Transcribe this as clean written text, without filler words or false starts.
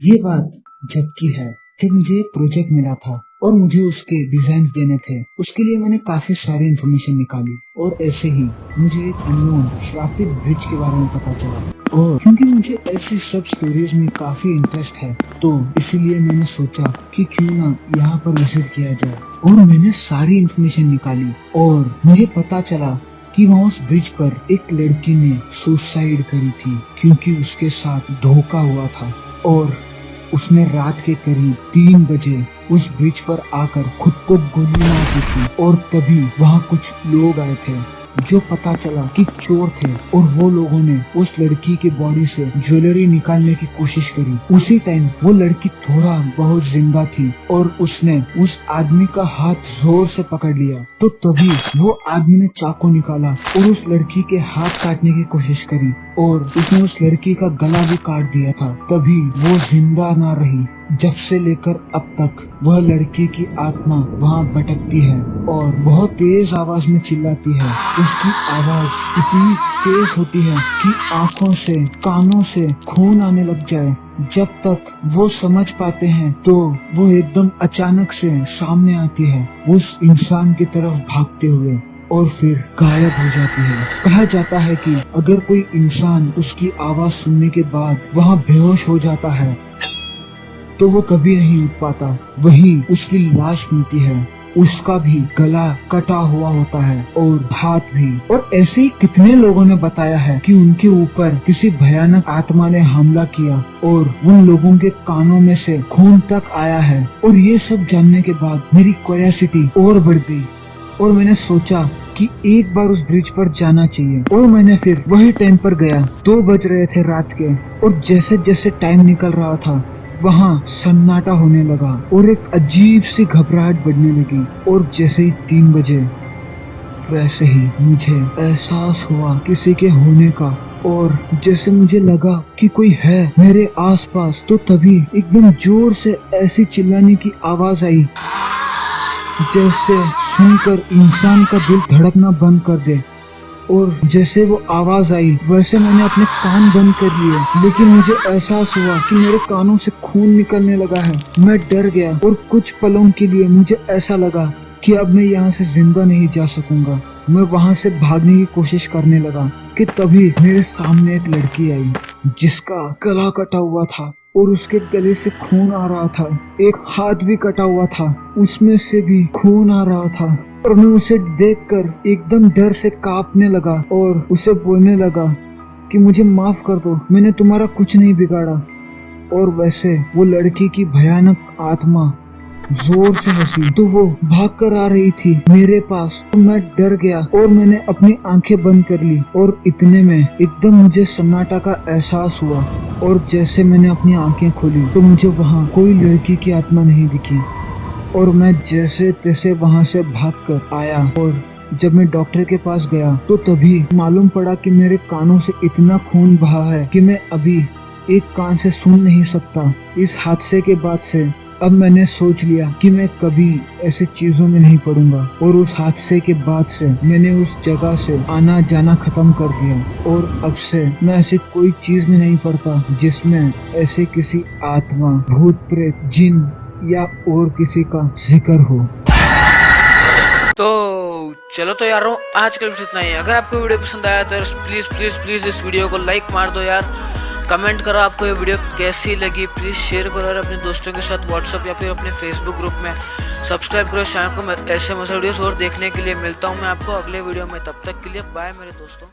ये बात जब की है जब मुझे एक प्रोजेक्ट मिला था और मुझे उसके डिजाइन देने थे। उसके लिए मैंने काफी सारी इन्फॉर्मेशन निकाली और ऐसे ही मुझे एक अननोन श्रापित ब्रिज के बारे में पता चला। और क्योंकि मुझे ऐसी सब स्टोरीज में काफी इंटरेस्ट है तो इसीलिए मैंने सोचा कि क्यों ना यहाँ पर विजिट किया जाए। और मैंने सारी इन्फॉर्मेशन निकाली और मुझे पता चला कि वहाँ उस ब्रिज पर एक लड़की ने सुसाइड करी थी क्योंकि उसके साथ धोखा हुआ था और उसने रात के करीब 3 बजे उस ब्रिज पर आकर खुद को गोली मार दी थी। और तभी वहाँ कुछ लोग आए थे जो पता चला कि चोर थे और वो लोगों ने उस लड़की की बॉडी से ज्वेलरी निकालने की कोशिश करी। उसी टाइम वो लड़की थोड़ा बहुत जिंदा थी और उसने उस आदमी का हाथ जोर से पकड़ लिया। तो तभी वो आदमी ने चाकू निकाला और उस लड़की के हाथ काटने की कोशिश करी और उसने उस लड़की का गला भी काट दिया था। तभी वो जिंदा ना रही। जब से लेकर अब तक वह लड़की की आत्मा वहाँ भटकती है और बहुत तेज आवाज में चिल्लाती है। उसकी आवाज इतनी तेज होती है कि आंखों से कानों से खून आने लग जाए। जब तक वो समझ पाते हैं तो वो एकदम अचानक से सामने आती है उस इंसान की तरफ भागते हुए और फिर गायब हो जाती है। कहा जाता है कि अगर कोई इंसान उसकी आवाज सुनने के बाद वहाँ बेहोश हो जाता है तो वो कभी नहीं उठ पाता। वही उसकी लाश मिलती है, उसका भी गला कटा हुआ होता है और हाथ भी। और ऐसे ही कितने लोगों ने बताया है कि उनके ऊपर किसी भयानक आत्मा ने हमला किया और उन लोगों के कानों में से खून तक आया है। और ये सब जानने के बाद मेरी क्यूरियोसिटी और बढ़ गई और मैंने सोचा कि एक बार उस ब्रिज पर जाना चाहिए। और मैंने फिर वही टाइम पर गया। 2 बज रहे थे रात के और जैसे जैसे टाइम निकल रहा था वहाँ सन्नाटा होने लगा और एक अजीब सी घबराहट बढ़ने लगी। और जैसे ही 3 बजे वैसे ही मुझे एहसास हुआ किसी के होने का और जैसे मुझे लगा कि कोई है मेरे आसपास। तो तभी एकदम जोर से ऐसी चिल्लाने की आवाज आई जैसे सुनकर इंसान का दिल धड़कना बंद कर दे। और जैसे वो आवाज आई वैसे मैंने अपने कान बंद कर लिए, लेकिन मुझे एहसास हुआ कि मेरे कानों से खून निकलने लगा है। मैं डर गया और कुछ पलों के लिए मुझे ऐसा लगा कि अब मैं यहाँ से जिंदा नहीं जा सकूंगा। मैं वहाँ से भागने की कोशिश करने लगा कि तभी मेरे सामने एक लड़की आई जिसका गला कटा हुआ था और उसके गले से खून आ रहा था। एक हाथ भी कटा हुआ था, उसमें से भी खून आ रहा था। और मैं उसे देखकर एकदम डर से कांपने लगा और उसे बोलने लगा कि मुझे माफ कर दो, मैंने तुम्हारा कुछ नहीं बिगाड़ा। और वैसे वो लड़की की भयानक आत्मा जोर से हंसी तो वो भागकर आ रही थी मेरे पास। तो मैं डर गया और मैंने अपनी आंखें बंद कर ली और इतने में एकदम मुझे सन्नाटा का एहसास हुआ। और जैसे मैंने अपनी आंखें खोली तो मुझे वहाँ कोई लड़की की आत्मा नहीं दिखी और मैं जैसे तैसे वहाँ से भागकर आया। और जब मैं डॉक्टर के पास गया तो तभी मालूम पड़ा कि मेरे कानों से इतना खून बहा है कि मैं अभी एक कान से सुन नहीं सकता। इस हादसे के बाद से अब मैंने सोच लिया कि मैं कभी ऐसे चीजों में नहीं पड़ूंगा। और उस हादसे के बाद से मैंने उस जगह से आना जाना खत्म कर दिया और अब से मैं ऐसी कोई चीज में नहीं पड़ता जिसमें ऐसे किसी आत्मा, भूत प्रेत, जिन या और किसी का जिक्र हो। तो चलो तो यारों, आज के लिए इतना ही। अगर आपको वीडियो पसंद आया तो प्लीज प्लीज प्लीज इस वीडियो को लाइक मार दो यार। कमेंट करो आपको ये वीडियो कैसी लगी, प्लीज शेयर करो और अपने दोस्तों के साथ व्हाट्सएप या फिर अपने फेसबुक ग्रुप में सब्सक्राइब करो चैनल को। ऐसे मजे वीडियोस और देखने के लिए मिलता हूँ मैं आपको अगले वीडियो में। तब तक के लिए बाय मेरे दोस्तों।